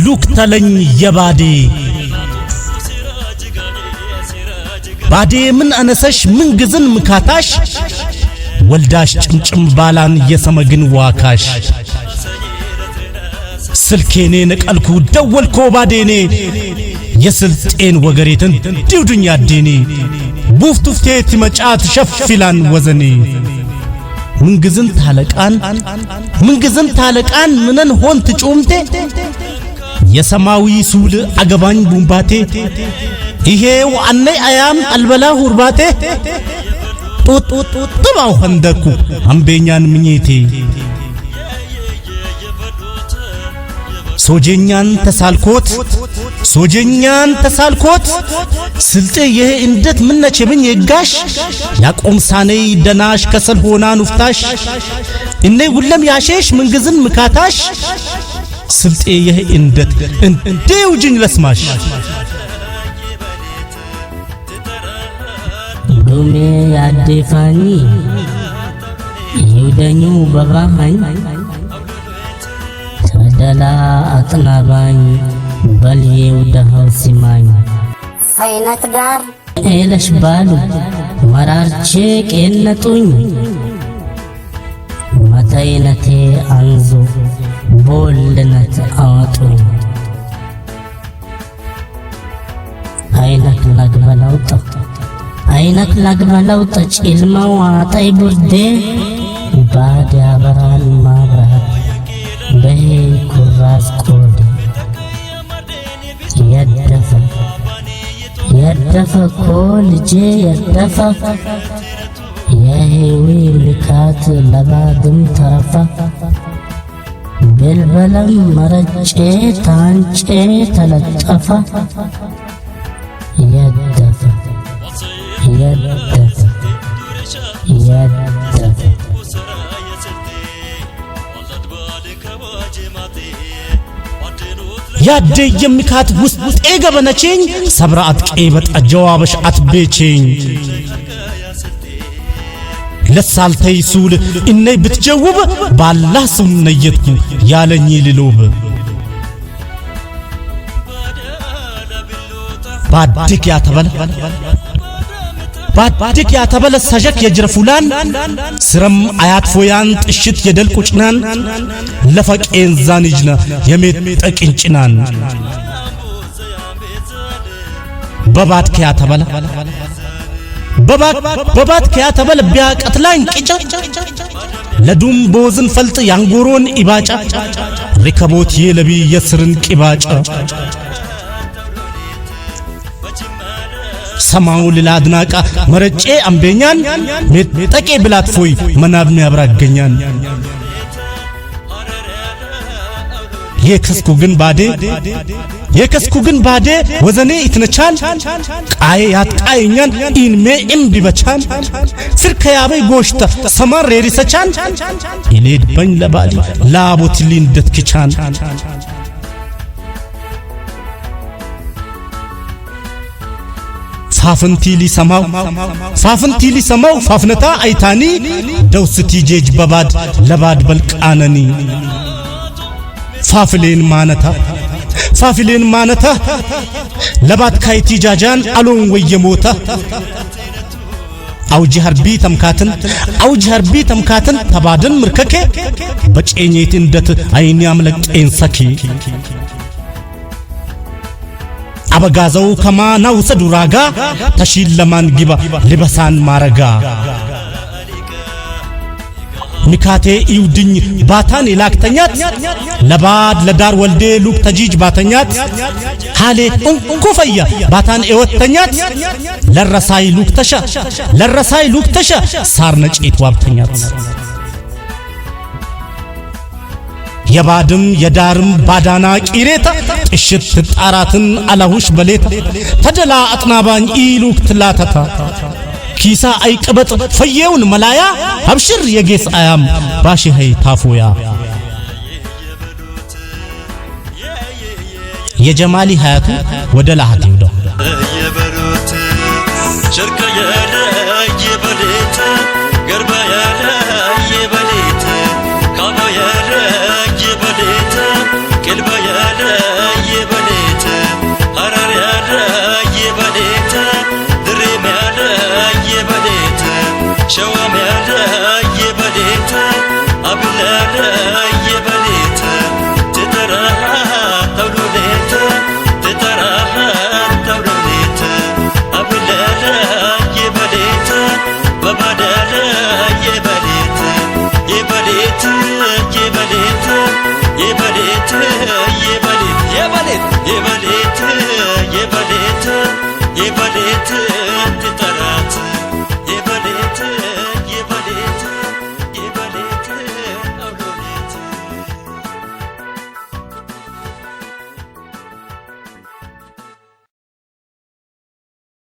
ሉክ ተለኝ የባዴ ባዴ ምን አነሰሽ ምን ግዝን ምካታሽ ወልዳሽ ጭምጭም ባላን የሰመግን ዋካሽ ስልኬኔ ነቀልኩ ደወልኮ ባዴኔ የስልጤን ወገሬትን ዲውዱኛ ዲኔ ቡፍቱፍቴት መጫት ሸፍላን ወዘኔ ምንግዝን ታለቃን ምነን ሆን ትጮምቴ የሰማዊ ሱል አገባኝ ቡምባቴ ይሄው አነይ አያም አልበላ ሁርባቴ ጡጥ ጥባው ፈንደኩ አምቤኛን ምኝቴ ሶጀኛን ተሳልኮት ስልጤ ይሄ እንዴት ምነቸብኝ የጋሽ ያቆምሳኔ ደናሽ ከሰል ሆና ኑፍታሽ እኔ ሁለም ያሸሽ ምንግዝን ምካታሽ ስልጤ ይሄ እንዴት እንዴው ጅኝ ለስማሽ ዱሜ ያደፋኒ ይውደኙ በባሃኝ ተደላ አጥናባኝ በልየው ደሃው ሲማኝ አይነት ጋር ኤለሽ ባሉ መራርቼ ቄነጡኝ መታይነቴ አንዞ ቦልነት አወጡኝ አይነት ላግበላው ጭልማው አጣይ ቡርዴ ባድ ያበራል ማብራት በሄ ኩራዝ ቆዴ የደፈ ኮ ልጄ የደፈ የሄዊ ልካት ለባድም ተረፋ በልበለም መረጬ ታንጬ ተለጠፈ የደፈ ያደ የሚካት ውስጥ ገበነችኝ ሰብራአት ቀበጥ ጀዋበሽ አትቤችኝ ለሳልተይ ሱል እነይ ብትጀውብ ባላህ ሱነየትኩ ያለኝ ልሎብ ባድክ ያተበለ ሰጀክ የጅረፉላን ስረም አያት ፎያን ጥሽት የደልቁጭናን ለፈቄን ዛንጅና የሜጠቅንጭናን በባድክ ያተበለ ቢያቀትላን ቂጫ ለዱም ቦዝን ፈልጥ ያንጎሮን ኢባጫ ሪከቦት የለቢ የስርን ቂባጫ ሰማው ለላድናቃ መረጬ አምቤኛን ሜጠቄ ብላት ፎይ መናብ ያብራገኛን የከስኩ ግን ባዴ ወዘኔ ይትነቻል ቃዬ ያጣየኛን ኢንሜ ቢበቻል ስርከያበይ ጎሽታ ሰማር ሬሪሰቻል ኢሌድ በኝ ለባሊ ላቦትሊን ደትክቻን ፋፍንቲ ሊሰማው ፋፍነታ አይታኒ ደውስቲ ጄጅ በባድ ለባድ በልቃነኒ ፋፍሌን ማነታ ለባድ ካይቲ ጃጃን አሎን ወየሞታ አውጂ ሀርቢ ተምካትን ተባደን ምርከኬ በጨኘት እንደት አይን ያምለቀን ሰኪ አበጋዘው ከማናው ሰዱራጋ ተሺለማን ግባ ልበሳን ማረጋ ሚካቴ ይውድኝ ባታን ይላክተኛት ለባድ ለዳር ወልዴ ሉክ ተጂጅ ባተኛት ሃሌ እንኩፈያ ባታን እወተኛት ለረሳይ ሉክ ተሻ ሳር ነጪት ዋብተኛት የባድም የዳርም ባዳና ቂሬታ ጥሽት ጣራትን አላሁሽ በሌታ ተደላ አጥናባኝ ኢሉክ ትላተታ ኪሳ አይቀበጥ ፈየውን መላያ አብሽር የጌስ አያም ባሽሄይ ታፎያ የጀማሊ ሀያቱ ወደ ላሃት ይውደው የበሩት ሸርካ ያለ የበሌት ገርባ ያለ የበሌት ካባ ያለ የበሌት ቅልባ ያለ የበሌት የበሌት የበሌት የበሌት የበሌት የበሌት ትጠራ